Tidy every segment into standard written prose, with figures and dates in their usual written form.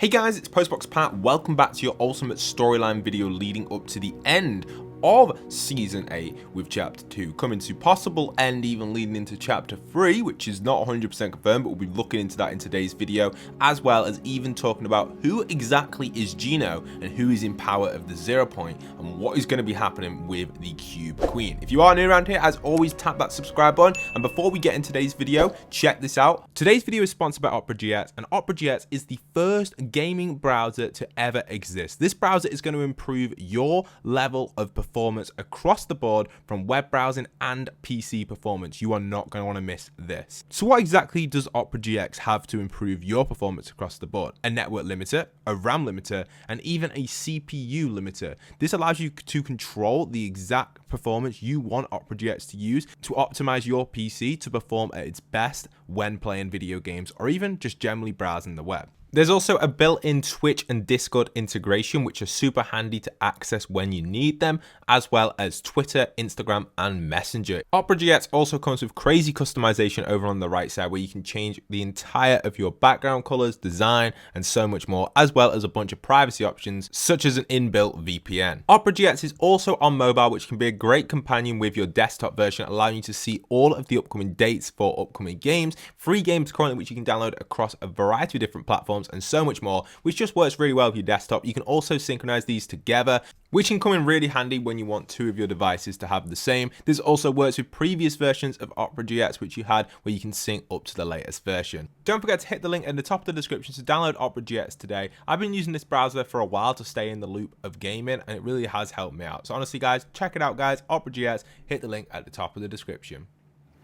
Hey guys, it's postboxpat. Welcome back to your ultimate storyline video leading up to the end of Season 8 with Chapter 2, coming to possible end even leading into Chapter 3, which is not 100% confirmed, but we'll be looking into that in today's video, as well as even talking about who exactly is Geno and who is in power of the 0 point and what is going to be happening with the Cube Queen. If you are new around here, as always, tap that subscribe button, and before we get into today's video, check this out. Today's video is sponsored by Opera.js, and Opera.js is the first gaming browser to ever exist. This browser is going to improve your level of performance across the board from web browsing and PC performance. You are not going to want to miss this. So what exactly does Opera.js have to improve your performance across the board? A network limiter, a RAM limiter, and even a CPU limiter. This allows you to control the exact performance you want Opera.js to use to optimize your PC to perform at its best when playing video games or even just generally browsing the web. There's also a built-in Twitch and Discord integration, which are super handy to access when you need them, as well as Twitter, Instagram, and Messenger. Opera.js also comes with crazy customization over on the right side, where you can change the entire of your background colors, design, and so much more, as well as a bunch of privacy options, such as an inbuilt VPN. Opera.js is also on mobile, which can be a great companion with your desktop version, allowing you to see all of the upcoming dates for upcoming games, free games currently, which you can download across a variety of different platforms, and so much more, which just works really well with your desktop. You can also synchronize these together, which can come in really handy when you want two of your devices to have the same. This also works with previous versions of Opera.js which you had, where you can sync up to the latest version. Don't forget to hit the link at the top of the description to download Opera.js today. I've been using this browser for a while to stay in the loop of gaming, and it really has helped me out. So honestly guys, check it out guys, Opera.js, hit the link at the top of the description.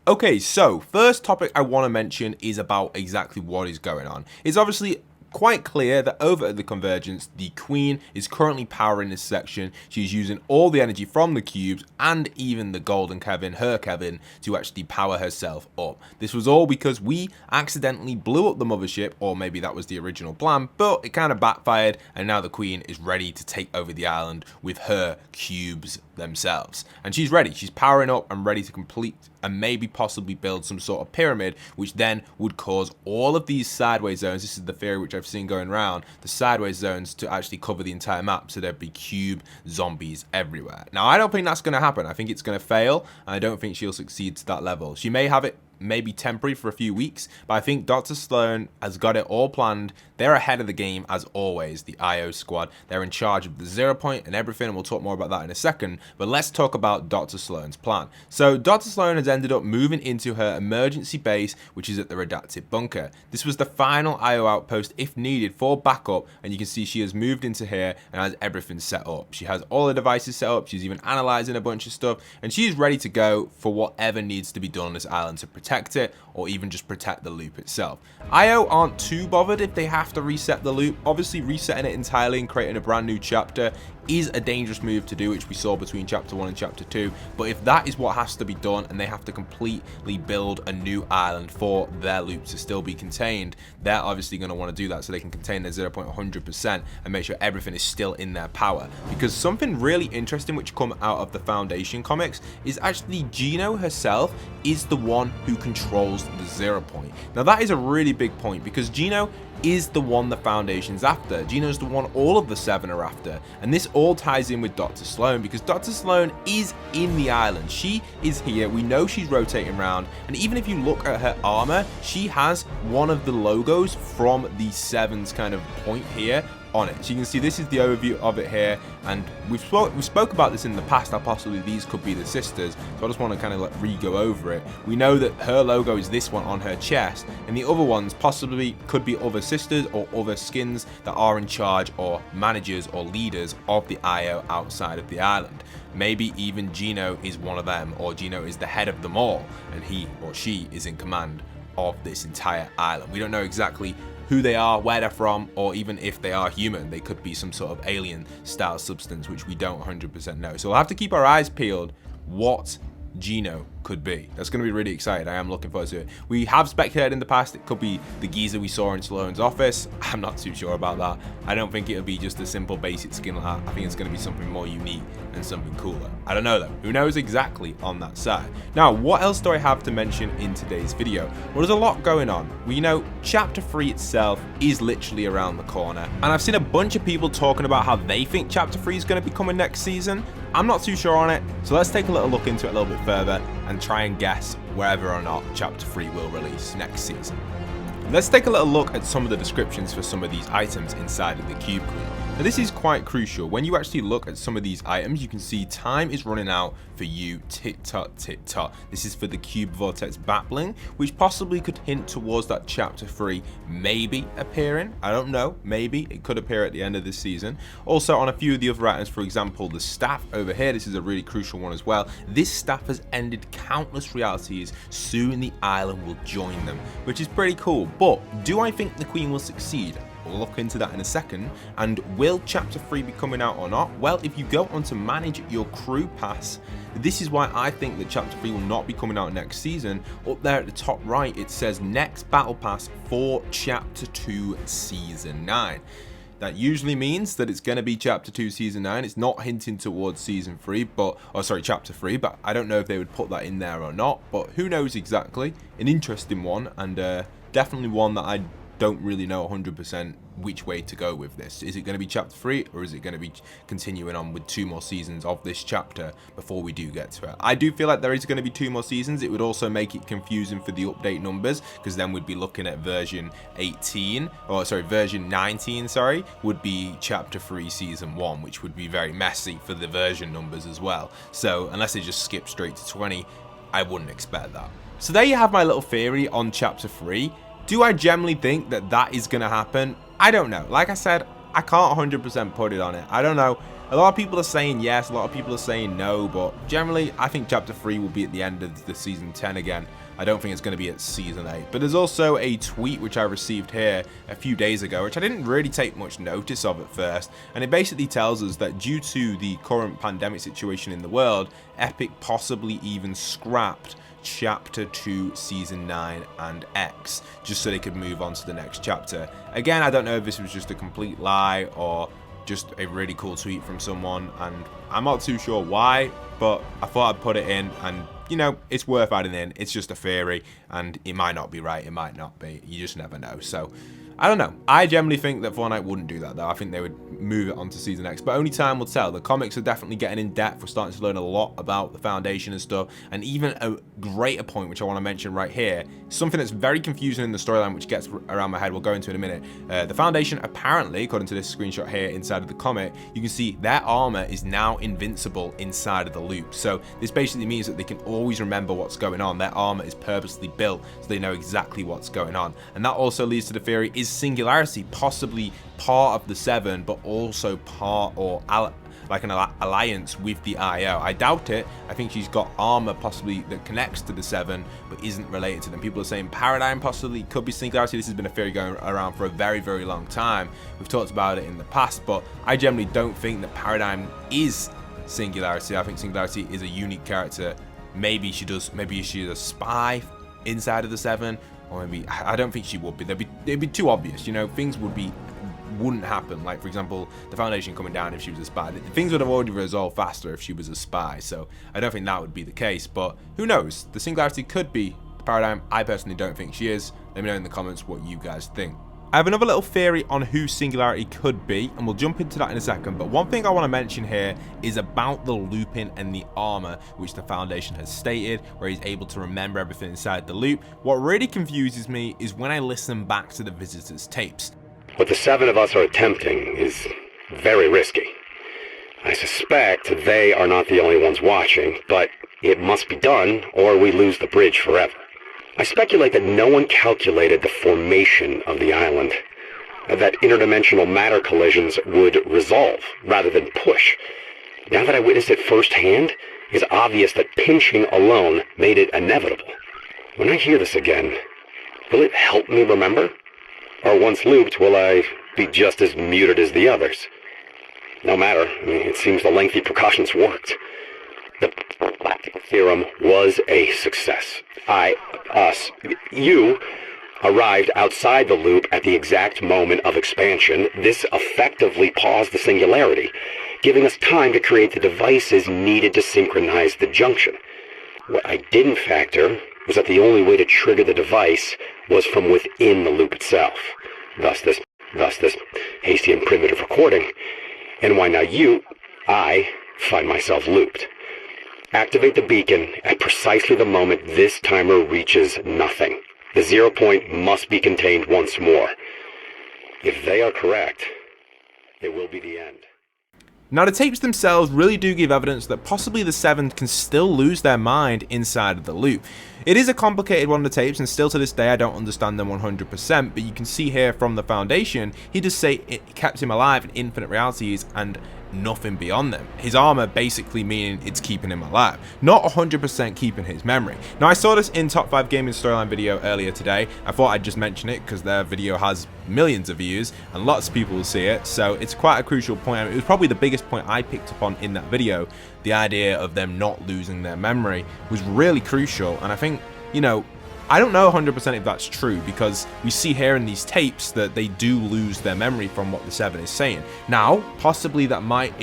Okay, so first topic I want to mention is about exactly what is going on. It's obviously quite clear that over at the Convergence, the Queen is currently powering this section. She's using all the energy from the cubes and even the golden Kevin, her Kevin, to actually power herself up. This was all because we accidentally blew up the mothership, or maybe that was the original plan, but it kind of backfired, and now the Queen is ready to take over the island with her cubes themselves. And she's ready. She's powering up and ready to complete and maybe possibly build some sort of pyramid, which then would cause all of these sideways zones. This is the theory which I've seen going around, the sideways zones to actually cover the entire map, so there'd be cube zombies everywhere. Now, I don't think that's going to happen. I think it's going to fail, and I don't think she'll succeed to that level. She may have it maybe temporary for a few weeks, but I think Dr. Slone has got it all planned. They're ahead of the game as always, the IO squad. They're in charge of the 0 point and everything, and we'll talk more about that in a second, but let's talk about Dr. Slone's plan. So Dr. Slone has ended up moving into her emergency base, which is at the redacted bunker. This was the final IO outpost if needed for backup, and you can see she has moved into here and has everything set up. She has all the devices set up, she's even analyzing a bunch of stuff, and she's ready to go for whatever needs to be done on this island to protect it, or even just protect the loop itself. IO aren't too bothered if they have to reset the loop. Obviously, resetting it entirely and creating a brand new chapter is a dangerous move to do, which we saw between Chapter 1 and Chapter 2. But if that is what has to be done, and they have to completely build a new island for their loop to still be contained, they're obviously going to want to do that so they can contain their 0 point 100% and make sure everything is still in their power. Because something really interesting which come out of the Foundation comics is actually Geno herself is the one who controls the 0 point. Now that is a really big point, because Geno is the one the Foundation's after. Geno's the one all of the 7 are after, and this all ties in with Dr. Slone, because Dr. Slone is in the island. She is here. We know she's rotating around, and even if you look at her armor, she has one of the logos from the 7's kind of point here on it. So you can see this is the overview of it here, and we spoke about this in the past, how possibly these could be the sisters, so I just want to kind of like re-go over it. We know that her logo is this one on her chest, and the other ones possibly could be other sisters or other skins that are in charge or managers or leaders of the IO outside of the island. Maybe even Geno is one of them, or Geno is the head of them all, and he or she is in command of this entire island. We don't know exactly who they are, where they're from, or even if they are human. They could be some sort of alien style substance, which we don't 100% know. So we'll have to keep our eyes peeled what Geno could be. That's going to be really exciting. I am looking forward to it. We have speculated in the past it could be the geezer we saw in Slone's office. I'm not too sure about that. I don't think it'll be just a simple basic skin like that. I think it's going to be something more unique and something cooler. I don't know though. Who knows exactly on that side? Now, what else do I have to mention in today's video? Well, there's a lot going on. We know Chapter 3 itself is literally around the corner. And I've seen a bunch of people talking about how they think Chapter 3 is going to be coming next season. I'm not too sure on it, so let's take a little look into it a little bit further and try and guess whether or not Chapter 3 will release next season. Let's take a little look at some of the descriptions for some of these items inside of the Cube Queen. Now this is quite crucial. When you actually look at some of these items, you can see time is running out for you, tick tock, tick tock. This is for the Cube Vortex Battling, which possibly could hint towards that Chapter 3 maybe appearing. I don't know, maybe it could appear at the end of this season. Also on a few of the other items, for example, the staff over here, this is a really crucial one as well. This staff has ended countless realities. Soon the island will join them, which is pretty cool. But do I think the Queen will succeed? We'll look into that in a second. And will Chapter 3 be coming out or not? Well, if you go on to manage your crew pass, this is why I think that Chapter 3 will not be coming out next season. Up there at the top right, it says next battle pass for Chapter 2 Season 9. That usually means that it's going to be Chapter 2 Season 9. It's not hinting towards Season 3, Chapter 3, but I don't know if they would put that in there or not. But who knows exactly? An interesting one, and definitely one that I don't really know 100% which way to go with this. Is it going to be Chapter 3, or is it going to be continuing on with 2 more seasons of this chapter before we do get to it? I do feel like there is going to be 2 more seasons. It would also make it confusing for the update numbers, because then we'd be looking at version 19, would be Chapter 3 Season 1, which would be very messy for the version numbers as well. So unless they just skip straight to 20, I wouldn't expect that. So there you have my little theory on Chapter 3. Do I generally think that that is going to happen? I don't know. Like I said, I can't 100% put it on it. I don't know. A lot of people are saying yes, a lot of people are saying no, but generally I think Chapter 3 will be at the end of the Season 10 again. I don't think it's going to be at Season 8. But there's also a tweet which I received here a few days ago, which I didn't really take much notice of at first. And it basically tells us that due to the current pandemic situation in the world, Epic possibly even scrapped Chapter 2 Season 9 and X just so they could move on to the next chapter. Again, I don't know if this was just a complete lie or just a really cool tweet from someone, and I'm not too sure why, but I thought I'd put it in, and you know, it's worth adding in. It's just a theory, and it might not be right, it might not be, you just never know. So I don't know. I generally think that Fortnite wouldn't do that though. I think they would move it onto Season X, but only time will tell. The comics are definitely getting in depth. We're starting to learn a lot about the Foundation and stuff, and even a greater point which I want to mention right here, something that's very confusing in the storyline which gets around my head, we'll go into in a minute. The Foundation apparently, according to this screenshot here inside of the comic, you can see their armor is now invincible inside of the loop. So this basically means that they can always remember what's going on. Their armor is purposely built so they know exactly what's going on, and that also leads to the theory, is Singularity possibly part of the 7 but also part or like an alliance with the IO? I doubt it. I think she's got armor possibly that connects to the 7 but isn't related to them. People are saying Paradigm possibly could be Singularity. This has been a theory going around for a very, very long time. We've talked about it in the past, but I generally don't think that Paradigm is Singularity. I think Singularity is a unique character. Maybe she's a spy inside of the 7, or maybe I don't think she would be. It'd be too obvious, you know. Things wouldn't happen. Like for example, the Foundation coming down if she was a spy. Things would have already resolved faster if she was a spy. So I don't think that would be the case. But who knows? The Singularity could be the Paradigm. I personally don't think she is. Let me know in the comments what you guys think. I have another little theory on who Singularity could be, and we'll jump into that in a second, but one thing I want to mention here is about the looping and the armor, which the Foundation has stated, where he's able to remember everything inside the loop. What really confuses me is when I listen back to the Visitors' tapes. What the 7 of us are attempting is very risky. I suspect they are not the only ones watching, but it must be done or we lose the bridge forever. I speculate that no one calculated the formation of the island, that interdimensional matter collisions would resolve rather than push. Now that I witnessed it firsthand, it's obvious that pinching alone made it inevitable. When I hear this again, will it help me remember? Or once looped, will I be just as muted as the others? No matter. I mean, it seems the lengthy precautions worked. The theorem was a success. You arrived outside the loop at the exact moment of expansion. This effectively paused the singularity, giving us time to create the devices needed to synchronize the junction. What I didn't factor was that the only way to trigger the device was from within the loop itself. Thus this hasty and primitive recording, and why now I find myself looped. Activate the beacon at precisely the moment this timer reaches nothing. The 0 point must be contained once more. If they are correct, it will be the end. Now, the tapes themselves really do give evidence that possibly the Seven can still lose their mind inside of the loop. It is a complicated one of the tapes, and still to this day I don't understand them 100%, but you can see here from the Foundation, he does say it kept him alive in infinite realities and nothing beyond them. His armor basically meaning it's keeping him alive, not 100% keeping his memory. Now, I saw this in Top 5 Gaming Storyline video earlier today. I thought I'd just mention it because their video has millions of views and lots of people will see it, so it's quite a crucial point. I mean, it was probably the biggest point I picked up on in that video. The idea of them not losing their memory was really crucial, and I think, you know, I don't know 100% if that's true, because we see here in these tapes that they do lose their memory from what the Seven is saying. Now, possibly it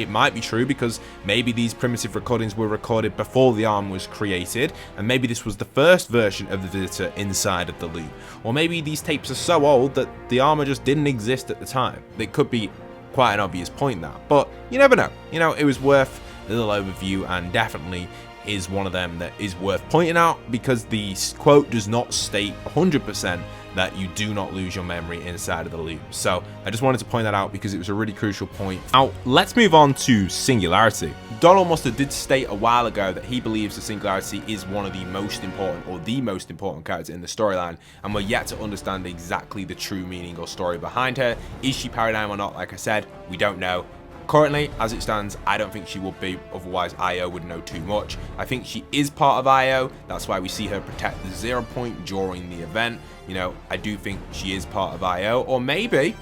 might be true, because maybe these primitive recordings were recorded before the arm was created, and maybe this was the first version of the visitor inside of the loop. Or maybe these tapes are so old that the armor just didn't exist at the time. It could be quite an obvious point, that, but you never know. You know, it was worth a little overview, and definitely is one of them that is worth pointing out, because the quote does not state 100% that you do not lose your memory inside of the loop. So I just wanted to point that out because it was a really crucial point. Now, let's move on to Singularity. Donald Mustard did state a while ago that he believes the Singularity is one of the most important, or the most important character in the storyline, and we're yet to understand exactly the true meaning or story behind her. Is she Paradigm or not? Like I said, we don't know. Currently, as it stands, I don't think she would be, otherwise Io would know too much. I think she is part of Io, that's why we see her protect the 0 point during the event. You know, I do think she is part of Io, or maybe,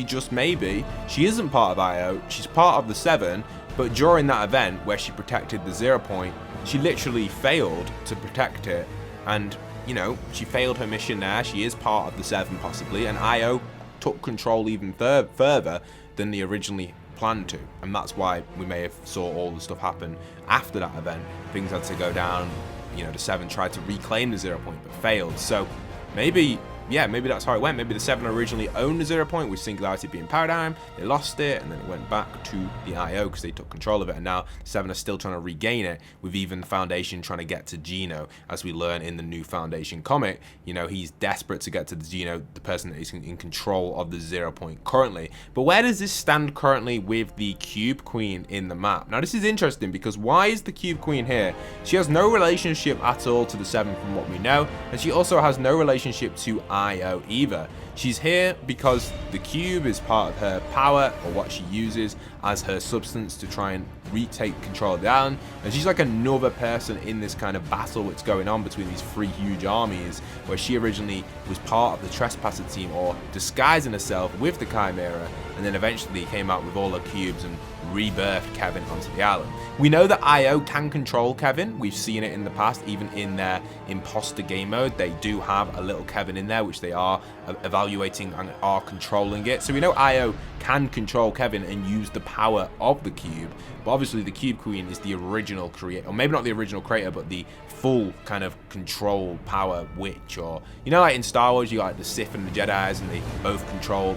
just maybe, she isn't part of Io, she's part of the Seven, but during that event where she protected the 0 point, she literally failed to protect it, and, you know, she failed her mission there. She is part of the Seven possibly, and Io took control even further than they originally planned to, and that's why we may have saw all the stuff happen after that event. Things had to go down, you know, the Seven tried to reclaim the 0 point but failed. So maybe, yeah, maybe that's how it went. Maybe the Seven originally owned the 0 point, with Singularity being Paradigm. They lost it, and then it went back to the IO because they took control of it. And now the Seven are still trying to regain it, with even the Foundation trying to get to Geno. As we learn in the new Foundation comic, you know, he's desperate to get to the Geno, the person that is in control of the 0 point currently. But where does this stand currently with the Cube Queen in the map? Now, this is interesting because why is the Cube Queen here? She has no relationship at all to the Seven from what we know, and she also has no relationship to Io either. She's here because the cube is part of her power, or what she uses as her substance to try and retake control of the island, and she's like another person in this kind of battle that's going on between these three huge armies, where she originally was part of the Trespasser team, or disguising herself with the Chimera, and then eventually came out with all her cubes and rebirthed Kevin onto the island. We know that Io can control Kevin. We've seen it in the past, even in their imposter game mode. They do have a little Kevin in there, which they are evaluating and are controlling it. So we know Io can control Kevin and use the power of the cube. But obviously the Cube Queen is the original creator, or maybe not the original creator, but the full kind of control power witch. Or, you know, like in Star Wars, you got like the Sith and the Jedis, and they both control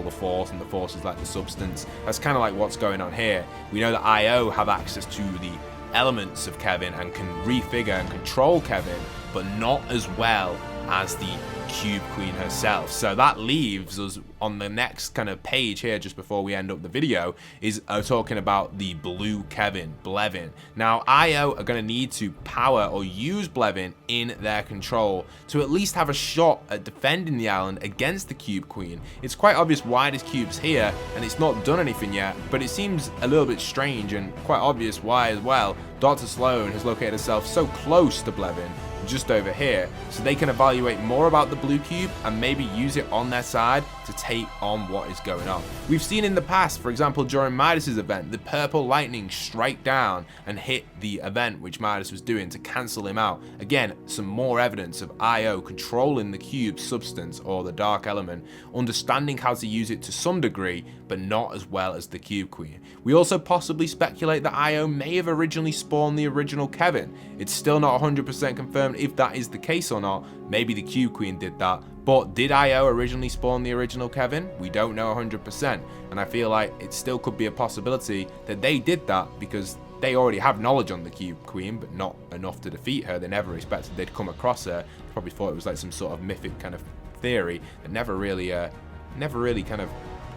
the Force, and the Force is like the substance. That's kind of like what's going on here. We know that Io have access to the elements of Kevin and can refigure and control Kevin, but not as well as the Cube Queen herself. So that leaves us on the next kind of page here, just before we end up the video, is talking about the blue Kevin, Blevin. Now, Io are going to need to power or use Blevin in their control to at least have a shot at defending the island against the Cube Queen. It's quite obvious why this cube's here, and it's not done anything yet, but it seems a little bit strange and quite obvious why as well. Dr. Slone has located herself so close to Blevin, just over here, so they can evaluate more about the blue cube and maybe use it on their side to take on what is going on. We've seen in the past, for example, during Midas's event, the purple lightning strike down and hit the event which Midas was doing to cancel him out. Again, some more evidence of Io controlling the cube's substance or the dark element, understanding how to use it to some degree, but not as well as the Cube Queen. We also possibly speculate that Io may have originally spawned the original Kevin. It's still not 100% confirmed if that is the case or not. Maybe the Cube Queen did that. But did Io originally spawn the original Kevin? We don't know 100%. And I feel like it still could be a possibility that they did that because they already have knowledge on the Cube Queen, but not enough to defeat her. They never expected they'd come across her. They probably thought it was like some sort of mythic kind of theory that never really kind of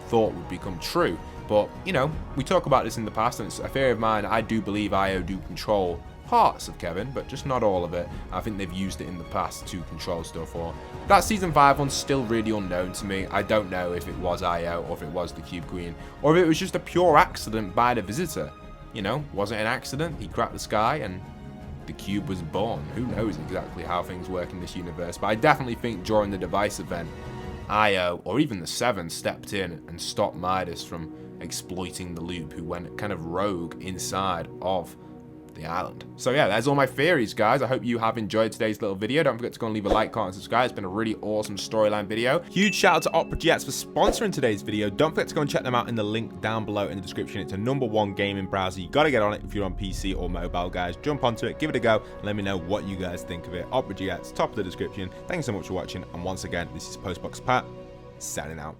thought would become true. But, you know, we talk about this in the past, and it's a theory of mine. I do believe Io do control parts of Kevin, but just not all of it. I think they've used it in the past to control stuff. Or that season 5 one's still really unknown to me. I don't know if it was Io or if it was the Cube Queen or if it was just a pure accident by the visitor. You know, was it an accident? He cracked the sky and the cube was born. Who knows exactly how things work in this universe, but I definitely think during the device event, Io or even the Seven stepped in and stopped Midas from exploiting the loop, who went kind of rogue inside of the island. So yeah, there's all my theories, guys. I hope you have enjoyed today's little video. Don't forget to go and leave a like, comment, and subscribe. It's been a really awesome storyline video. Huge shout out to OperaGX for sponsoring today's video. Don't forget to go and check them out in the link down below in the description. It's a #1 gaming browser. You got to get on it if you're on PC or mobile, guys. Jump onto it, give it a go, and let me know what you guys think of it. OperaGX, top of the description. Thanks so much for watching, and once again, this is postboxpat signing out.